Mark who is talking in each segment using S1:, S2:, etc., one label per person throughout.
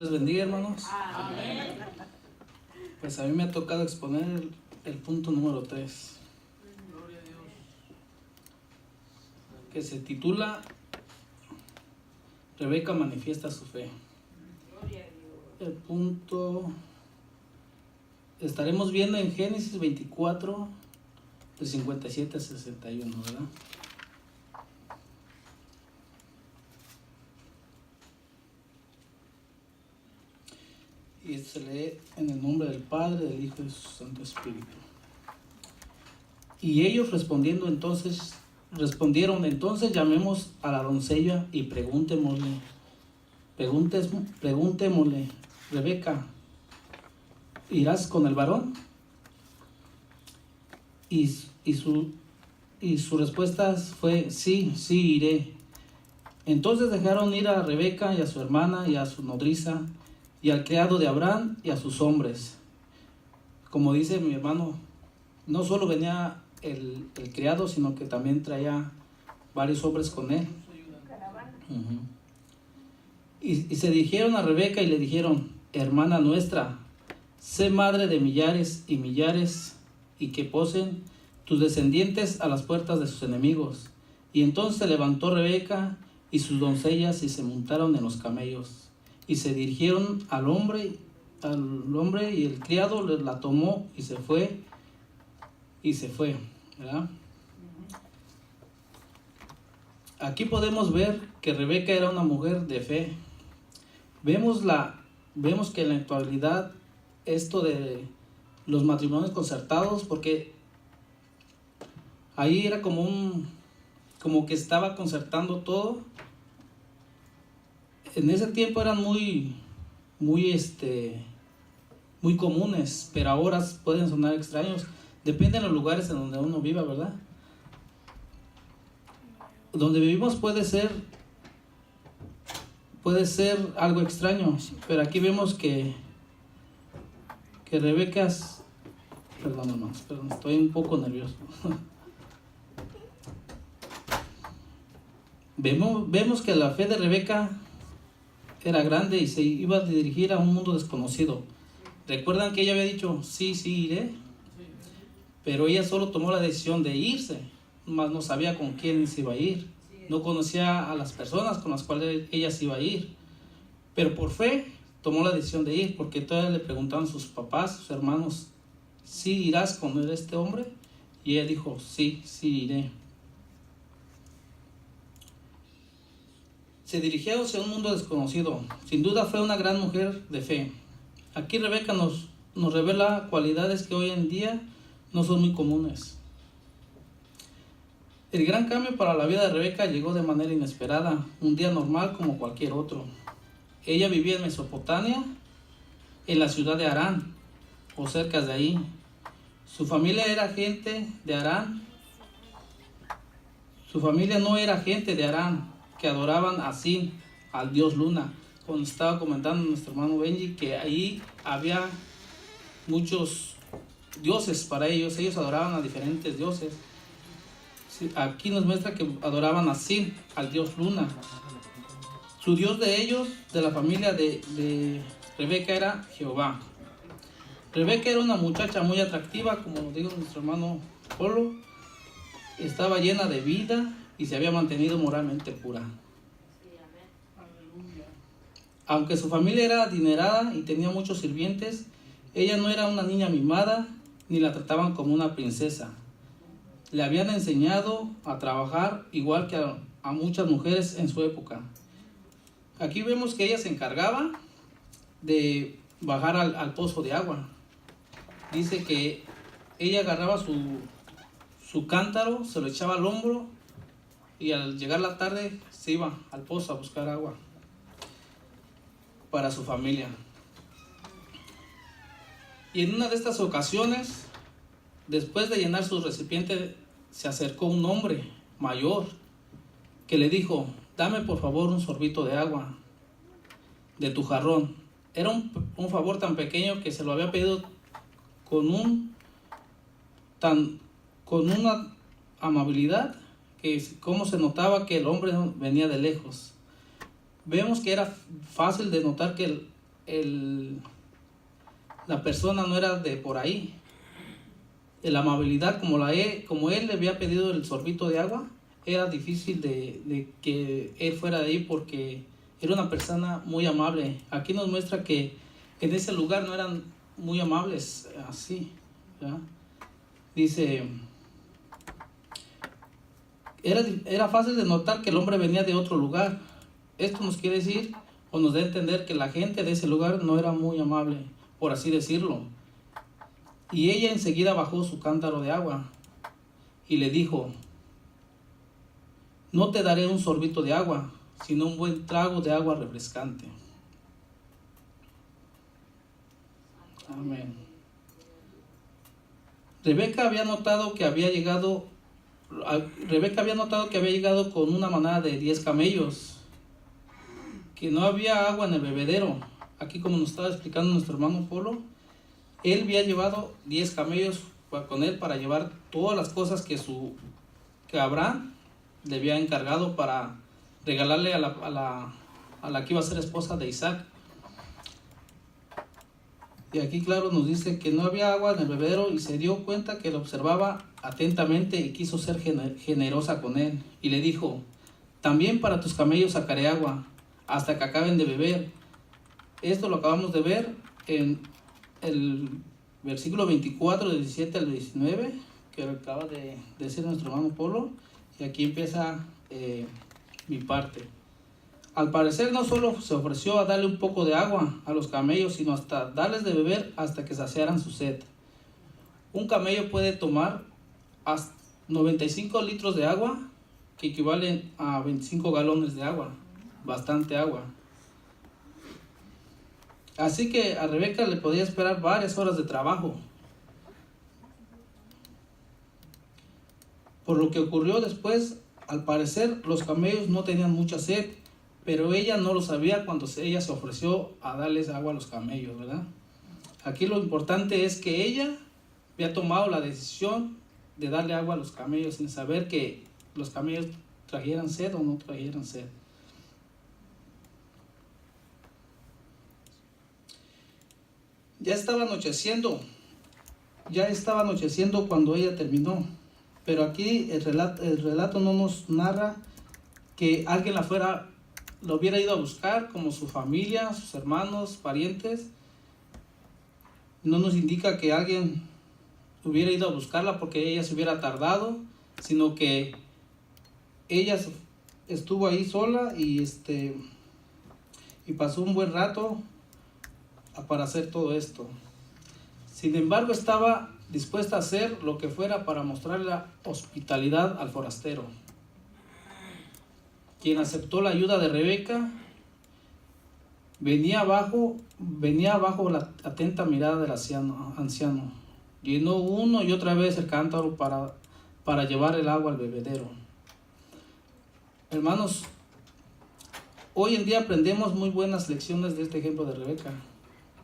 S1: Les bendiga, hermanos.
S2: Amén.
S1: Pues a mí me ha tocado exponer el punto número 3,
S2: Gloria a Dios.
S1: que se titula Rebeca manifiesta su fe.
S2: Gloria a Dios.
S1: El punto estaremos viendo en Génesis 24, de 57 a 61, ¿verdad? Y se lee en el nombre del Padre, del Hijo y de su Santo Espíritu. Y ellos respondieron entonces, llamemos a la doncella y preguntémosle, Rebeca, ¿irás con el varón? Y su respuesta fue, sí, iré. Entonces dejaron ir a Rebeca y a su hermana y a su nodriza y al criado de Abraham y a sus hombres. Como dice mi hermano, no solo venía el criado, sino que también traía varios hombres con él. Uh-huh. Y se dirigieron a Rebeca y le dijeron, hermana nuestra, sé madre de millares y millares, y que posen tus descendientes a las puertas de sus enemigos. Y entonces se levantó Rebeca y sus doncellas y se montaron en los camellos. Y se dirigieron al hombre y el criado la tomó y se fue, ¿verdad? Aquí podemos ver que Rebeca era una mujer de fe. Vemos que en la actualidad esto de los matrimonios concertados, porque ahí era como que estaba concertando todo. En ese tiempo eran muy comunes, pero ahora pueden sonar extraños. Depende de los lugares en donde uno viva, ¿verdad? Donde vivimos puede ser algo extraño, pero aquí vemos que Rebeca, perdón, estoy un poco nervioso. Vemos que la fe de Rebeca era grande y se iba a dirigir a un mundo desconocido. ¿Recuerdan que ella había dicho, sí, iré? Pero ella solo tomó la decisión de irse, mas no sabía con quién se iba a ir. No conocía a las personas con las cuales ella se iba a ir. Pero por fe tomó la decisión de ir, porque todavía le preguntaban sus papás, sus hermanos, ¿sí irás con este hombre? Y ella dijo, sí, iré. Se dirigía hacia un mundo desconocido. Sin duda fue una gran mujer de fe. Aquí Rebeca nos revela cualidades que hoy en día no son muy comunes. El gran cambio para la vida de Rebeca llegó de manera inesperada, un día normal como cualquier otro. Ella vivía en Mesopotamia, en la ciudad de Harán, o cerca de ahí. Su familia era gente de Harán. Su familia no era gente de Harán, que adoraban así al dios Luna. Cuando estaba comentando nuestro hermano Benji que ahí había muchos dioses para ellos adoraban a diferentes dioses. Aquí nos muestra que adoraban así al dios Luna. Su dios de ellos, de la familia de Rebeca, era Jehová. Rebeca era una muchacha muy atractiva, como dijo nuestro hermano Polo. Estaba llena de vida y se había mantenido moralmente pura. Aunque su familia era adinerada y tenía muchos sirvientes, ella no era una niña mimada ni la trataban como una princesa. Le habían enseñado a trabajar igual que a muchas mujeres en su época. Aquí vemos que ella se encargaba de bajar al pozo de agua. Dice que ella agarraba su cántaro, se lo echaba al hombro y al llegar la tarde se iba al pozo a buscar agua para su familia. Y en una de estas ocasiones, después de llenar su recipiente, se acercó un hombre mayor que le dijo, dame por favor un sorbito de agua de tu jarrón. Era un favor tan pequeño que se lo había pedido con una amabilidad que como se notaba que el hombre venía de lejos. Vemos que era fácil de notar que la persona no era de por ahí. La amabilidad, como él le había pedido el sorbito de agua, era difícil de que él fuera de ahí porque era una persona muy amable. Aquí nos muestra que en ese lugar no eran muy amables así, ¿verdad? Dice, era fácil de notar que el hombre venía de otro lugar. Esto nos quiere decir o nos da a entender que la gente de ese lugar no era muy amable, por así decirlo. Y ella enseguida bajó su cántaro de agua y le dijo, no te daré un sorbito de agua, sino un buen trago de agua refrescante. Amén. Rebeca había notado que había llegado con una manada de 10 camellos, que no había agua en el bebedero. Aquí, como nos estaba explicando nuestro hermano Polo, él había llevado 10 camellos con él para llevar todas las cosas que Abraham le había encargado para regalarle a la que iba a ser esposa de Isaac. Y aquí claro nos dice que no había agua en el bebedero y se dio cuenta que lo observaba atentamente y quiso ser generosa con él. Y le dijo, también para tus camellos sacaré agua hasta que acaben de beber. Esto lo acabamos de ver en el versículo 24, del 17 al 19, que acaba de decir nuestro hermano Polo. Y aquí empieza mi parte. Al parecer no solo se ofreció a darle un poco de agua a los camellos, sino hasta darles de beber hasta que saciaran su sed. Un camello puede tomar hasta 95 litros de agua, que equivalen a 25 galones de agua, bastante agua. Así que a Rebeca le podía esperar varias horas de trabajo. Por lo que ocurrió después, al parecer los camellos no tenían mucha sed, pero ella no lo sabía cuando ella se ofreció a darles agua a los camellos, ¿verdad? Aquí lo importante es que ella había tomado la decisión de darle agua a los camellos sin saber que los camellos trajeran sed o no trajeran sed. Ya estaba anocheciendo cuando ella terminó, pero aquí el relato no nos narra que alguien lo hubiera ido a buscar, como su familia, sus hermanos, parientes. No nos indica que alguien hubiera ido a buscarla porque ella se hubiera tardado, sino que ella estuvo ahí sola y pasó un buen rato para hacer todo esto. Sin embargo, estaba dispuesta a hacer lo que fuera para mostrar la hospitalidad al forastero, quien aceptó la ayuda de Rebeca. Venía bajo la atenta mirada del anciano. Llenó uno y otra vez el cántaro para llevar el agua al bebedero. Hermanos, hoy en día aprendemos muy buenas lecciones de este ejemplo de Rebeca.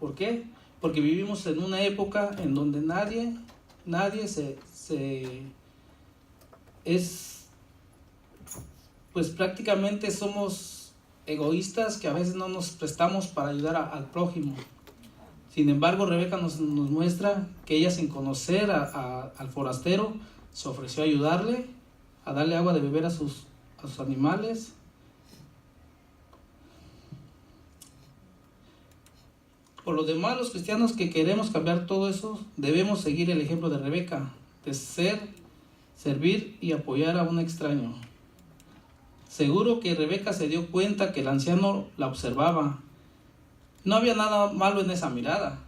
S1: ¿Por qué? Porque vivimos en una época en donde nadie pues prácticamente somos egoístas, que a veces no nos prestamos para ayudar al prójimo. Sin embargo, Rebeca nos muestra que ella, sin conocer al forastero, se ofreció a ayudarle, a darle agua de beber a sus animales. Por lo demás, los cristianos que queremos cambiar todo eso, debemos seguir el ejemplo de Rebeca, de servir y apoyar a un extraño. Seguro que Rebeca se dio cuenta que el anciano la observaba. No había nada malo en esa mirada.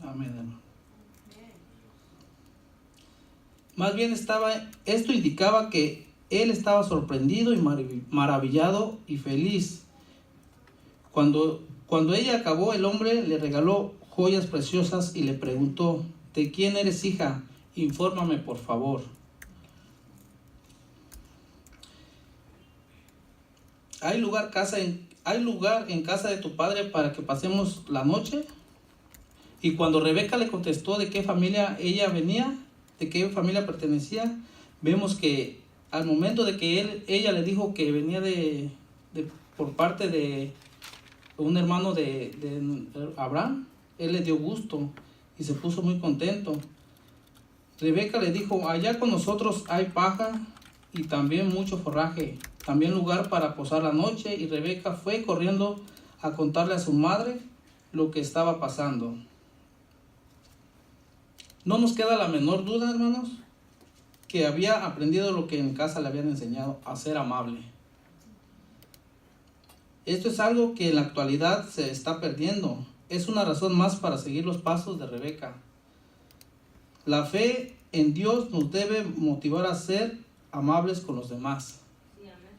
S1: Amén, hermano. Más bien esto indicaba que él estaba sorprendido y maravillado y feliz. Cuando ella acabó, el hombre le regaló joyas preciosas y le preguntó, ¿de quién eres hija? Infórmame, por favor. ¿Hay lugar en casa de tu padre para que pasemos la noche? Y cuando Rebeca le contestó de qué familia ella venía, de qué familia pertenecía, vemos que al momento de que ella le dijo que venía por parte de un hermano de Abraham, él le dio gusto y se puso muy contento. Rebeca le dijo: allá con nosotros hay paja y también mucho forraje, también lugar para posar la noche. Y Rebeca fue corriendo a contarle a su madre lo que estaba pasando. No nos queda la menor duda, hermanos, que había aprendido lo que en casa le habían enseñado, a ser amable. Esto es algo que en la actualidad se está perdiendo. Es una razón más para seguir los pasos de Rebeca. La fe en Dios nos debe motivar a ser amables con los demás.
S2: Sí, amén.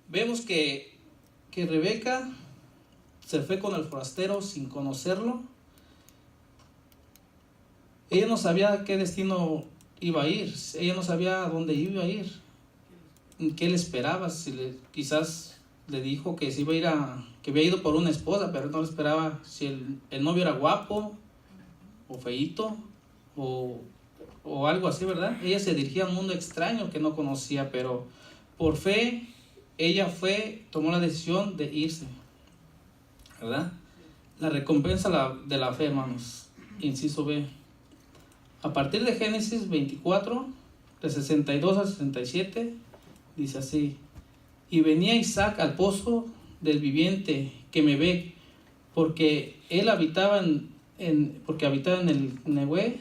S1: Vemos que Rebeca se fue con el forastero sin conocerlo. Ella no sabía a qué destino iba a ir. Ella no sabía a dónde iba a ir. ¿Qué le esperaba? Quizás le dijo que se iba a ir que había ido por una esposa, pero no le esperaba si el novio era guapo o feíto o algo así, ¿verdad? Ella se dirigía a un mundo extraño que no conocía, pero por fe ella tomó la decisión de irse, ¿verdad? La recompensa de la fe, hermanos. Inciso B. A partir de Génesis 24, de 62 al 67, dice así: y venía Isaac al pozo del viviente que me ve, porque él habitaba porque habitaba en el Nehué,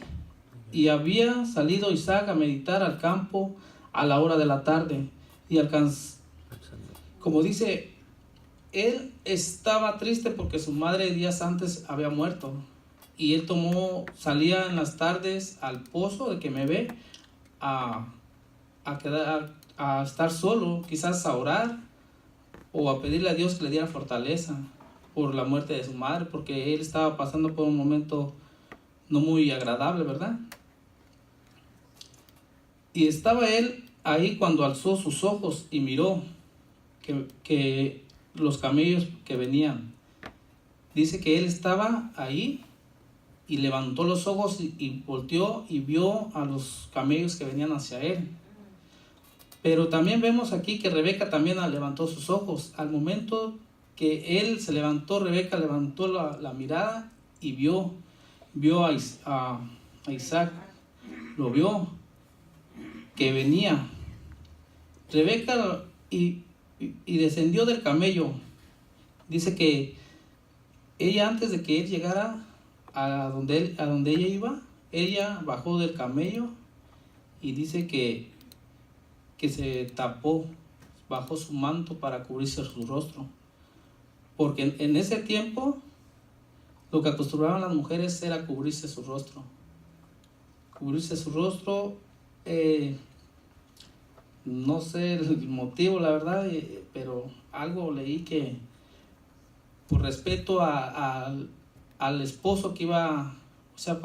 S1: y había salido Isaac a meditar al campo a la hora de la tarde, y como dice, él estaba triste porque su madre días antes había muerto, y él salía en las tardes al pozo de que me ve a estar solo, quizás a orar o a pedirle a Dios que le diera fortaleza por la muerte de su madre, porque él estaba pasando por un momento no muy agradable, ¿verdad? Y estaba él ahí cuando alzó sus ojos y miró que los camellos que venían. Dice que él estaba ahí y levantó los ojos y volteó y vio a los camellos que venían hacia él. Pero también vemos aquí que Rebeca también levantó sus ojos. Al momento que él se levantó, Rebeca levantó la mirada y vio a Isaac. Lo vio que venía. Rebeca y descendió del camello. Dice que ella, antes de que él llegara a donde ella iba, ella bajó del camello y dice que se tapó, bajó su manto para cubrirse su rostro, porque en ese tiempo lo que acostumbraban las mujeres era cubrirse su rostro. No sé el motivo, la verdad, pero algo leí que por respeto al esposo que iba, o sea,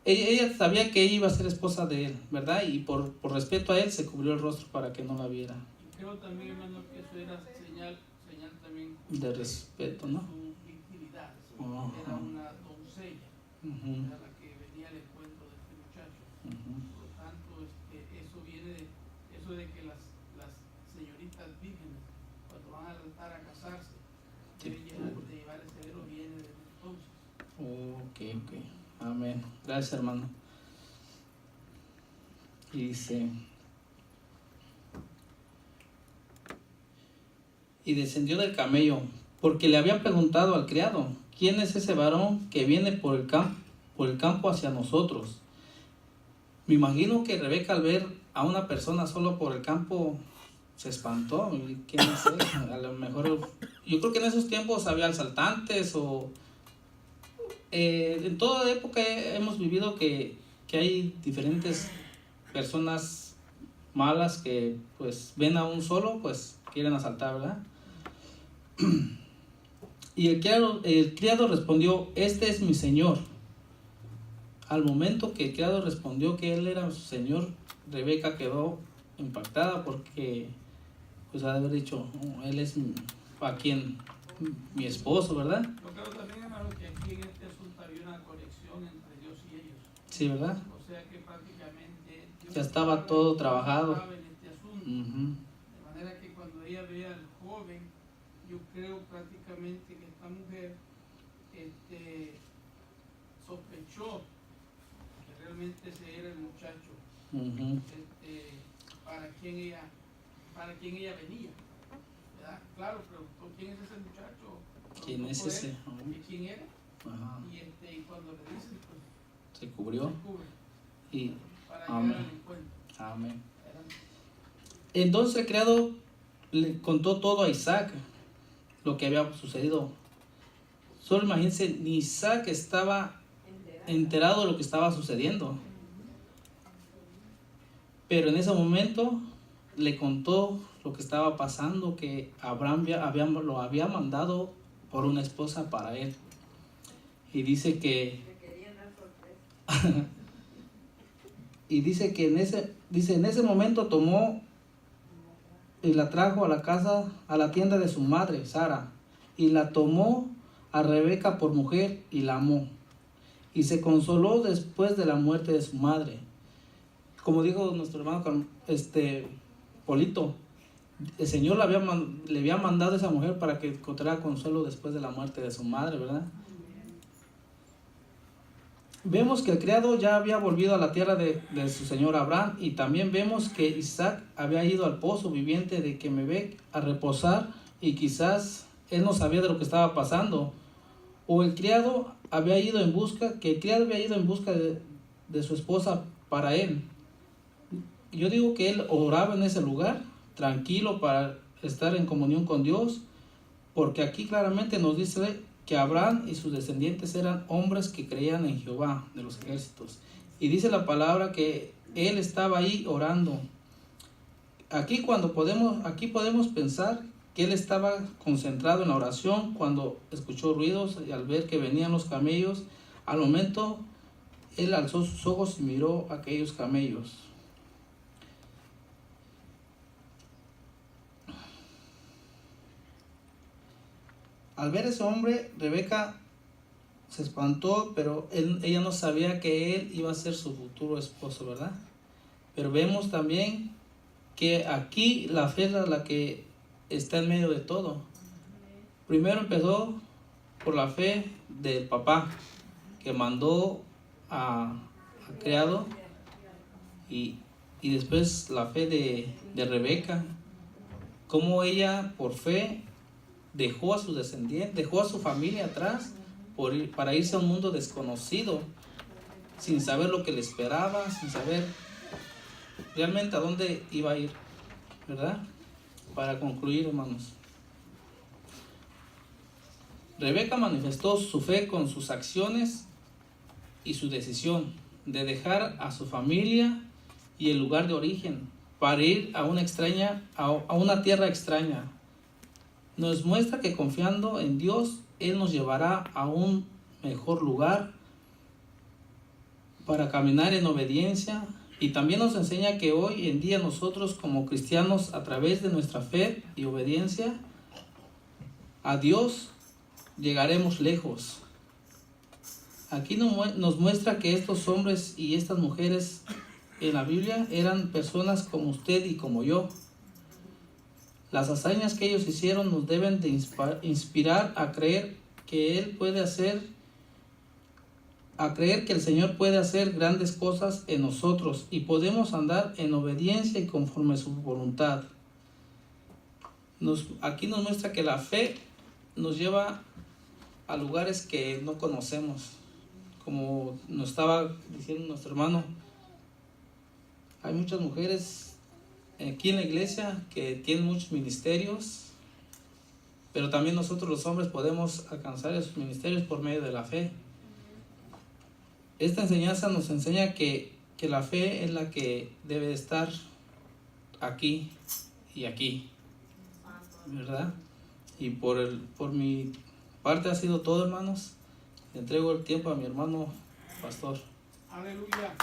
S1: ella sabía que ella iba a ser esposa de él, ¿verdad? Y por respeto a él se cubrió el rostro para que no la viera.
S2: Y creo también, hermano, que eso era señal también
S1: De respeto, ¿no?
S2: su virginidad.
S1: Ajá.
S2: Era una doncella,
S1: Uh-huh.
S2: era la que venía al encuentro de este muchacho.
S1: Uh-huh.
S2: Por lo tanto, eso viene de que las señoritas vírgenes, cuando van al altar a casarse, deben llevar ese velo, viene desde entonces.
S1: Ok. Amén. Gracias, hermano. Y dice: y descendió del camello, porque le habían preguntado al criado: ¿quién es ese varón que viene por el campo hacia nosotros? Me imagino que Rebeca, al ver a una persona solo por el campo, se espantó. ¿Quién es él? A lo mejor, yo creo que en esos tiempos había asaltantes en toda época hemos vivido que hay diferentes personas malas que pues ven a un solo, pues quieren asaltar, ¿verdad? Y el criado respondió: este es mi señor. Al momento que el criado respondió que él era su señor, Rebeca quedó impactada porque pues ha de haber dicho, "Oh, él es mi esposo, ¿verdad?"
S2: Yo creo también, hermano, que aquí en este asunto había una conexión entre Dios y ellos.
S1: Sí, ¿verdad?
S2: O sea que prácticamente Dios
S1: Ya estaba todo trabajado.
S2: estaba en este asunto. De manera que cuando ella ve al joven, yo creo prácticamente que esta mujer sospechó que realmente ese era el muchacho para quien ella venía, ¿verdad? Claro, preguntó quién es ese muchacho,
S1: ¿Quién es ese?
S2: quién era.
S1: Ajá.
S2: Y cuando le dicen, pues
S1: Se cubrió.
S2: se cubre
S1: Y
S2: para
S1: amén.
S2: llegar al encuentro.
S1: Amén. Entonces el criado le contó todo a Isaac, lo que había sucedido. Solo imagínense, ni Isaac estaba enterado de lo que estaba sucediendo. Pero en ese momento le contó lo que estaba pasando, que Abraham lo había mandado por una esposa para él. Y dice que en ese momento tomó y la trajo a la casa, a la tienda de su madre, Sara, y la tomó a Rebeca por mujer y la amó. Y se consoló después de la muerte de su madre. Como dijo nuestro hermano Polito, el Señor le había mandado a esa mujer para que encontrara consuelo después de la muerte de su madre, ¿verdad? Vemos que el criado ya había volvido a la tierra de su señor Abraham, y también vemos que Isaac había ido al pozo viviente de Quemebec a reposar, y quizás él no sabía de lo que estaba pasando, o el criado había ido en busca de su esposa para él. Yo digo que él oraba en ese lugar, tranquilo, para estar en comunión con Dios, porque aquí claramente nos dice que Abraham y sus descendientes eran hombres que creían en Jehová de los ejércitos. Y dice la palabra que él estaba ahí orando. Aquí podemos pensar que él estaba concentrado en la oración cuando escuchó ruidos, y al ver que venían los camellos, al momento él alzó sus ojos y miró a aquellos camellos. Al ver a ese hombre, Rebeca se espantó, pero ella no sabía que él iba a ser su futuro esposo, ¿verdad? Pero vemos también que aquí la fe es la que está en medio de todo. Primero empezó por la fe del papá, que mandó al criado, y después la fe de Rebeca, como ella por fe dejó a sus descendientes, dejó a su familia atrás para irse a un mundo desconocido, sin saber lo que le esperaba, sin saber realmente a dónde iba a ir, ¿verdad? Para concluir, hermanos, Rebeca manifestó su fe con sus acciones y su decisión de dejar a su familia y el lugar de origen para ir a una tierra extraña. Nos muestra que confiando en Dios, Él nos llevará a un mejor lugar para caminar en obediencia, y también nos enseña que hoy en día nosotros como cristianos, a través de nuestra fe y obediencia a Dios, llegaremos lejos. Aquí nos muestra que estos hombres y estas mujeres en la Biblia eran personas como usted y como yo. Las hazañas que ellos hicieron nos deben de inspirar a creer que el Señor puede hacer grandes cosas en nosotros, y podemos andar en obediencia y conforme a su voluntad. Aquí nos muestra que la fe nos lleva a lugares que no conocemos. Como nos estaba diciendo nuestro hermano, hay muchas mujeres aquí en la iglesia que tienen muchos ministerios, pero también nosotros los hombres podemos alcanzar esos ministerios por medio de la fe. Esta enseñanza nos enseña que la fe es la que debe de estar aquí y aquí, ¿verdad? Y por mi parte ha sido todo, hermanos. Le entrego el tiempo a mi hermano pastor.
S2: Aleluya.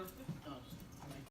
S2: usted?